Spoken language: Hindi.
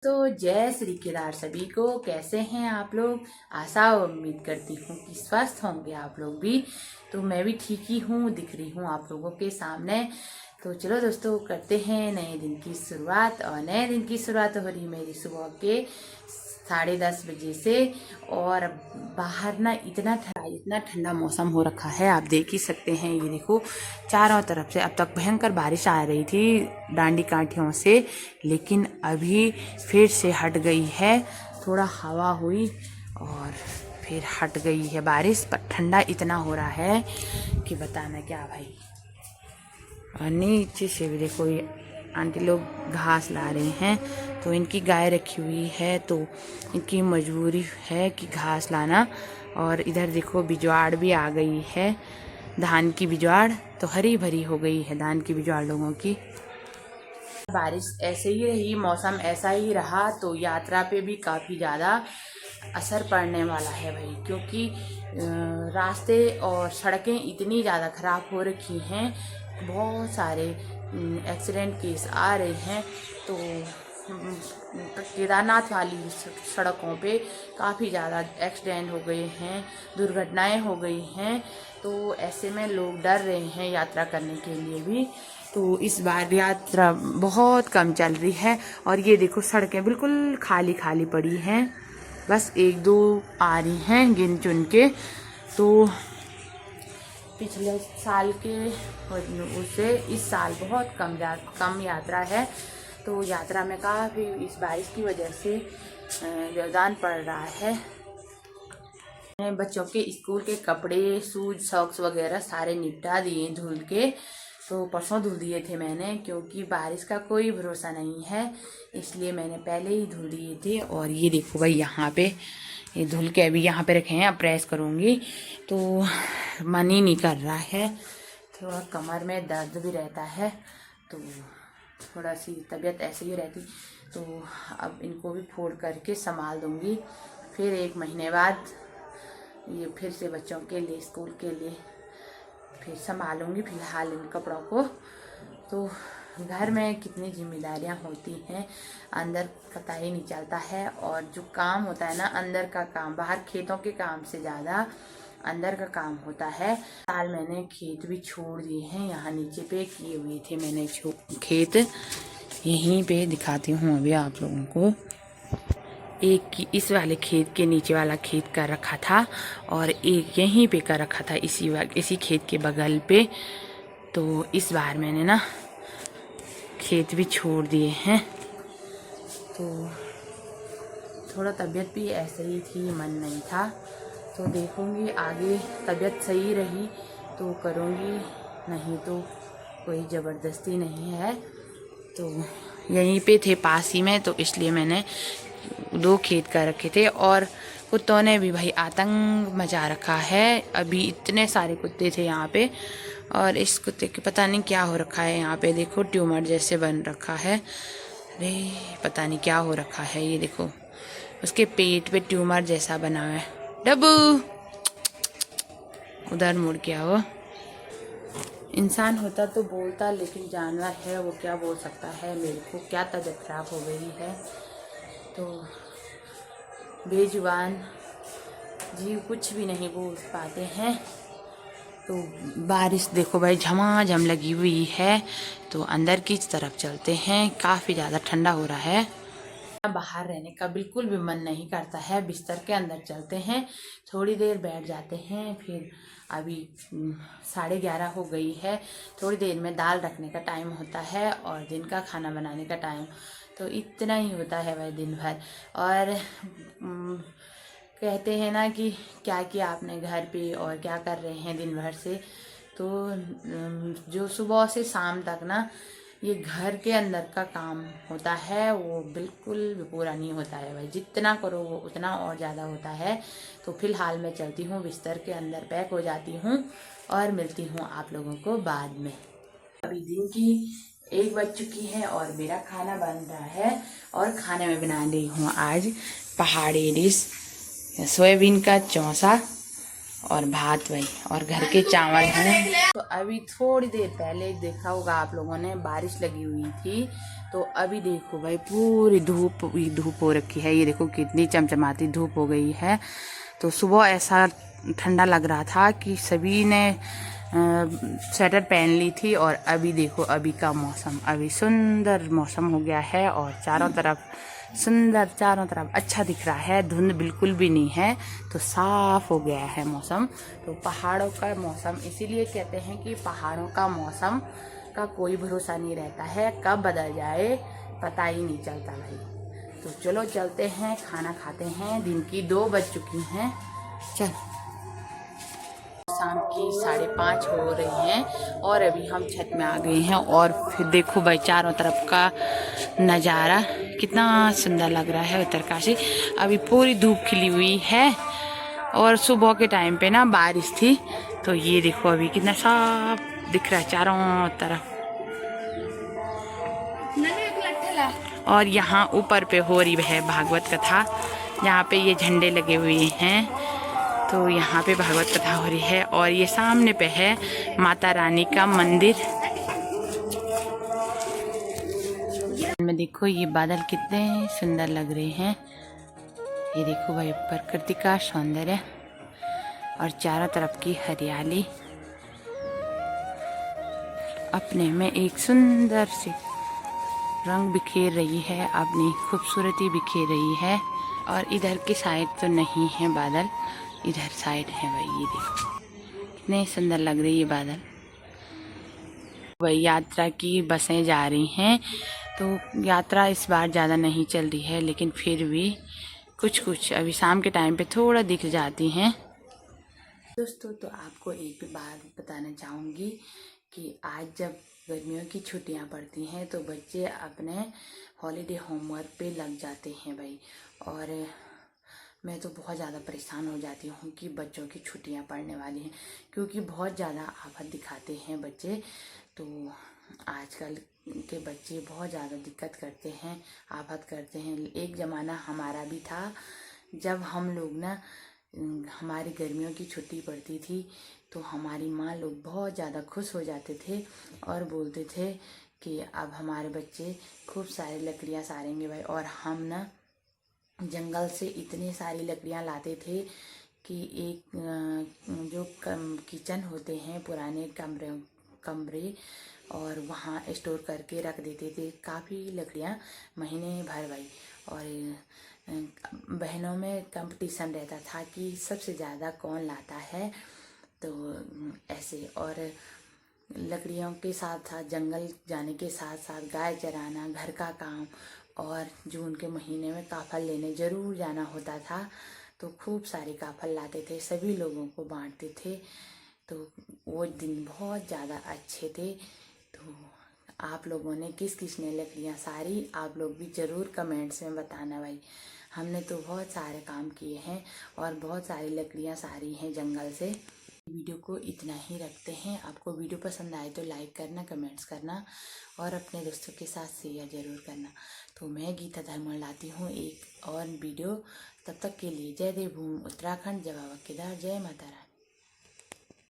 तो जय श्री केदार सभी को। कैसे हैं आप लोग? आशा और उम्मीद करती हूँ कि स्वस्थ होंगे आप लोग भी। तो मैं भी ठीक ही हूँ, दिख रही हूँ आप लोगों के सामने। तो चलो दोस्तों, करते हैं नए दिन की शुरुआत। और नए दिन की शुरुआत हो रही मेरी सुबह के 10:30 बजे से। और बाहर ना इतना ठंडा मौसम हो रखा है, आप देख ही सकते हैं। ये देखो, चारों तरफ से अब तक भयंकर बारिश आ रही थी डांडी काठियों से, लेकिन अभी फिर से हट गई है। थोड़ा हवा हुई और फिर हट गई है बारिश, पर ठंडा इतना हो रहा है कि बताना क्या भाई। और नीचे से भी देखो, ये आंटी लोग घास ला रहे हैं। तो इनकी गाय रखी हुई है, तो इनकी मजबूरी है कि घास लाना। और इधर देखो, बिजवाड़ भी आ गई है, धान की बिजवाड़। तो हरी भरी हो गई है धान की बिजवाड़ लोगों की। बारिश ऐसे ही रही, मौसम ऐसा ही रहा, तो यात्रा पे भी काफ़ी ज़्यादा असर पड़ने वाला है भाई। क्योंकि रास्ते और सड़कें इतनी ज़्यादा ख़राब हो रखी हैं, बहुत सारे एक्सीडेंट केस आ रहे हैं। तो केदारनाथ वाली सड़कों पे काफ़ी ज़्यादा एक्सीडेंट हो गए हैं, दुर्घटनाएं हो गई हैं। तो ऐसे में लोग डर रहे हैं यात्रा करने के लिए भी। तो इस बार यात्रा बहुत कम चल रही है। और ये देखो, सड़कें बिल्कुल खाली खाली पड़ी हैं, बस एक दो आ रही हैं गिन चुन के। तो पिछले साल के उससे इस साल बहुत कम यात्रा है। तो यात्रा में काफ़ी इस बारिश की वजह से व्यवधान पड़ रहा है। बच्चों के स्कूल के कपड़े, शूज, सॉक्स वगैरह सारे निपटा दिए धुल के। तो परसों धुल दिए थे मैंने, क्योंकि बारिश का कोई भरोसा नहीं है, इसलिए मैंने पहले ही धुल दिए थे। और ये देखो भाई, यहाँ पे ये धुल के अभी यहाँ पे रखे हैं, अब प्रेस करूँगी। तो मन ही नहीं कर रहा है, थोड़ा कमर में दर्द भी रहता है, तो थोड़ा सी तबीयत ऐसे ही रहती। तो अब इनको भी फोल्ड करके संभाल दूँगी। फिर 1 महीने बाद ये फिर से बच्चों के लिए, स्कूल के लिए फिर संभालूंगी फिलहाल इन कपड़ों को। तो घर में कितनी जिम्मेदारियां होती हैं, अंदर पता ही नहीं चलता है। और जो काम होता है ना, अंदर का काम, बाहर खेतों के काम से ज़्यादा अंदर का काम होता है। साल मैंने खेत भी छोड़ दिए हैं, यहाँ नीचे पे किए हुए थे मैंने खेत। यहीं पे दिखाती हूँ अभी आप लोगों को। एक इस वाले खेत के नीचे वाला खेत कर रखा था, और एक यहीं पे कर रखा था इसी खेत के बगल पे। तो इस बार मैंने ना खेत भी छोड़ दिए हैं। तो थोड़ा तबीयत भी ऐसे ही थी, मन नहीं था। तो देखूंगी आगे, तबीयत सही रही तो करूंगी, नहीं तो कोई ज़बरदस्ती नहीं है। तो यहीं पे थे पास ही में, तो इसलिए मैंने 2 खेत कर रखे थे। और कुत्तों ने भी भाई आतंक मचा रखा है। अभी इतने सारे कुत्ते थे यहाँ पे, और इस कुत्ते के पता नहीं क्या हो रखा है। यहाँ पे देखो, ट्यूमर जैसे बन रखा है। अरे पता नहीं क्या हो रखा है, ये देखो उसके पेट पे ट्यूमर जैसा बना है। डब्बू उधर मुड़ गया वो। इंसान होता तो बोलता, लेकिन जानवर है, वो क्या बोल सकता है। मेरे को क्या तबीयत खराब हो गई है, तो बेजुबान जीव कुछ भी नहीं बोल पाते हैं। तो बारिश देखो भाई, झमाझम लगी हुई है। तो अंदर की तरफ चलते हैं, काफ़ी ज़्यादा ठंडा हो रहा है, बाहर रहने का बिल्कुल भी मन नहीं करता है। बिस्तर के अंदर चलते हैं, थोड़ी देर बैठ जाते हैं। फिर अभी 11:30 हो गई है, थोड़ी देर में दाल रखने का टाइम होता है और दिन का खाना बनाने का टाइम। तो इतना ही होता है भाई दिन भर। और कहते हैं ना कि क्या किया आपने घर पे और क्या कर रहे हैं दिन भर से। तो जो सुबह से शाम तक ना ये घर के अंदर का काम होता है, वो बिल्कुल भी पूरा नहीं होता है भाई। जितना करो वो उतना और ज़्यादा होता है। तो फिलहाल मैं चलती हूँ, बिस्तर के अंदर पैक हो जाती हूँ और मिलती हूँ आप लोगों को बाद में। अभी दिन की 1 बज चुकी है और मेरा खाना बन रहा है। और खाने में बना रही हूँ आज पहाड़ी डिश, सोयाबीन का चौंसा और भात भाई, और घर के चावल हैं। तो अभी थोड़ी देर पहले देखा होगा आप लोगों ने, बारिश लगी हुई थी, तो अभी देखो भाई पूरी धूप हो रखी है। ये देखो कितनी चमचमाती धूप हो गई है। तो सुबह ऐसा ठंडा लग रहा था कि सभी ने स्वेटर पहन ली थी। और अभी देखो अभी का मौसम, अभी सुंदर मौसम हो गया है और चारों तरफ सुंदर, चारों तरफ अच्छा दिख रहा है। धुंध बिल्कुल भी नहीं है, तो साफ हो गया है मौसम। तो पहाड़ों का मौसम इसीलिए कहते हैं कि पहाड़ों का मौसम का कोई भरोसा नहीं रहता है, कब बदल जाए पता ही नहीं चलता भाई। तो चलो चलते हैं, खाना खाते हैं। दिन की 2 बज चुकी हैं। चल, शाम की 5:30 हो रही हैं और अभी हम छत में आ गए हैं। और फिर देखो भाई चारों तरफ का नज़ारा कितना सुंदर लग रहा है उत्तरकाशी। अभी पूरी धूप खिली हुई है और सुबह के टाइम पे ना बारिश थी। तो ये देखो अभी कितना साफ दिख रहा है चारों तरफ। और यहाँ ऊपर पे हो रही है भागवत कथा, जहाँ पे ये झंडे लगे हुए हैं। तो यहाँ पे भागवत कथा हो रही है और ये सामने पे है माता रानी का मंदिर। में देखो ये बादल कितने सुंदर लग रहे हैं। ये देखो भाई प्रकृति का सौंदर्य और चारों तरफ की हरियाली अपने में एक सुंदर सी रंग बिखेर रही है, अपनी खूबसूरती बिखेर रही है। और इधर की साइड तो नहीं है बादल, इधर साइड है भाई। ये देखो कितने सुंदर लग रही है बादल। भाई यात्रा की बसें जा रही हैं। तो यात्रा इस बार ज़्यादा नहीं चल रही है, लेकिन फिर भी कुछ अभी शाम के टाइम पे थोड़ा दिख जाती हैं। दोस्तों तो आपको एक बात बताना चाहूँगी कि आज जब गर्मियों की छुट्टियां पड़ती हैं तो बच्चे अपने हॉलीडे होमवर्क पे लग जाते हैं भाई। और मैं तो बहुत ज़्यादा परेशान हो जाती हूँ कि बच्चों की छुट्टियां पड़ने वाली हैं, क्योंकि बहुत ज़्यादा आफत दिखाते हैं बच्चे। तो आजकल के बच्चे बहुत ज़्यादा दिक्कत करते हैं, आफत करते हैं। एक ज़माना हमारा भी था जब हम लोग ना, हमारी गर्मियों की छुट्टी पड़ती थी तो हमारी माँ लोग बहुत ज़्यादा खुश हो जाते थे और बोलते थे कि अब हमारे बच्चे खूब सारी लकड़ियाँ सारेंगे भाई। और हम ना जंगल से इतनी सारी लकड़ियाँ लाते थे कि एक जो किचन होते हैं पुराने कमरे और वहाँ स्टोर करके रख देते थे काफ़ी लकड़ियाँ महीने भर भाई। और बहनों में कंपटीशन रहता था कि सबसे ज़्यादा कौन लाता है। तो ऐसे, और लकड़ियों के साथ साथ जंगल जाने के साथ साथ गाय चराना, घर का काम, और जून के महीने में काफल लेने ज़रूर जाना होता था। तो खूब सारे काफल लाते थे, सभी लोगों को बांटते थे। तो वो दिन बहुत ज़्यादा अच्छे थे। तो आप लोगों ने किस किस ने लकड़ियाँ सारी, आप लोग भी ज़रूर कमेंट्स में बताना भाई। हमने तो बहुत सारे काम किए हैं और बहुत सारी लकड़ियाँ सारी हैं जंगल से। वीडियो को इतना ही रखते हैं। आपको वीडियो पसंद आए तो लाइक करना, कमेंट्स करना और अपने दोस्तों के साथ शेयर ज़रूर करना। तो मैं गीता धर्मन लाती हूँ एक और वीडियो। तब तक के लिए जय देवभूमि उत्तराखंड, जय बाबा केदार, जय माता रानी।